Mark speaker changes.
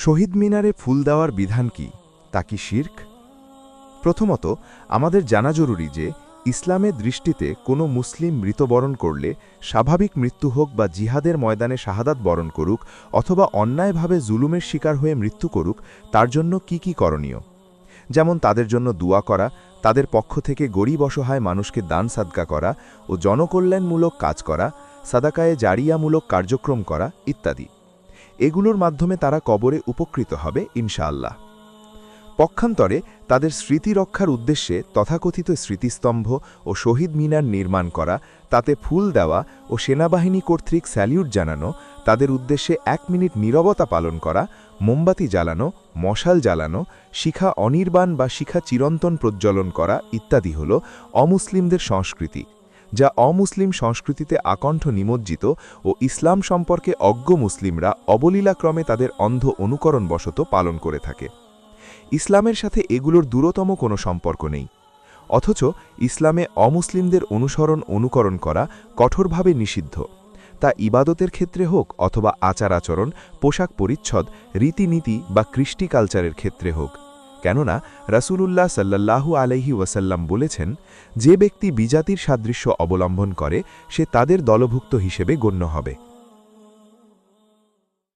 Speaker 1: শহীদ মিনারে ফুল দেওয়ার বিধান কি তা কি শিরক? প্রথমত আমাদের জানা জরুরি যে ইসলামের দৃষ্টিতে কোনো মুসলিম মৃত্যুবরণ করলে স্বাভাবিক মৃত্যু হোক বা জিহাদের ময়দানে শাহাদাত বরণ করুক অথবা অন্যায়ভাবে জুলুমের শিকার হয়ে মৃত্যু করুক, তার জন্য কি করণীয়। যেমন তাদের জন্য দুয়া করা, তাদের পক্ষ থেকে গরিব অসহায় মানুষকে দান সাদকা করা ও জনকল্যাণমূলক কাজ করা, সাদাকায়ে জারিয়ামূলক কার্যক্রম করা ইত্যাদি। এগুলোর মাধ্যমে তারা কবরে উপকৃত হবে ইনশাআল্লাহ। পক্ষান্তরে তাদের স্মৃতি রক্ষার উদ্দেশ্যে তথাকথিত স্মৃতিস্তম্ভ ও শহীদ মিনার নির্মাণ করা, তাতে ফুল দেওয়া ও সেনাবাহিনী কর্তৃক স্যালিউট জানানো, তাদের উদ্দেশ্যে 1 মিনিট নীরবতা পালন করা, মোমবাতি জ্বালানো, মশাল জ্বালানো, শিখা অনির্বাণ বা শিখা চিরন্তন প্রজ্বলন করা ইত্যাদি হল অমুসলিমদের সংস্কৃতি, যা অমুসলিম সংস্কৃতিতে আকণ্ঠ নিমজ্জিত ও ইসলাম সম্পর্কে অজ্ঞ মুসলিমরা অবলীলাক্রমে তাদের অন্ধ অনুকরণবশত পালন করে থাকে। ইসলামের সাথে এগুলোর দূরতম কোনো সম্পর্ক নেই, অথচ ইসলামে অমুসলিমদের অনুকরণ করা কঠোরভাবে নিষিদ্ধ, তা ইবাদতের ক্ষেত্রে হোক অথবা আচার আচরণ, পোশাক পরিচ্ছদ, রীতিনীতি বা কৃষ্টি কালচারের ক্ষেত্রে হোক। কেননা রাসূলুল্লাহ সাল্লাল্লাহু আলাইহি ওয়াসাল্লাম বলেছেন, যে ব্যক্তি বিজাতির সাদৃশ্য অবলম্বন করে সে তাদের দলভুক্ত হিসেবে গণ্য হবে।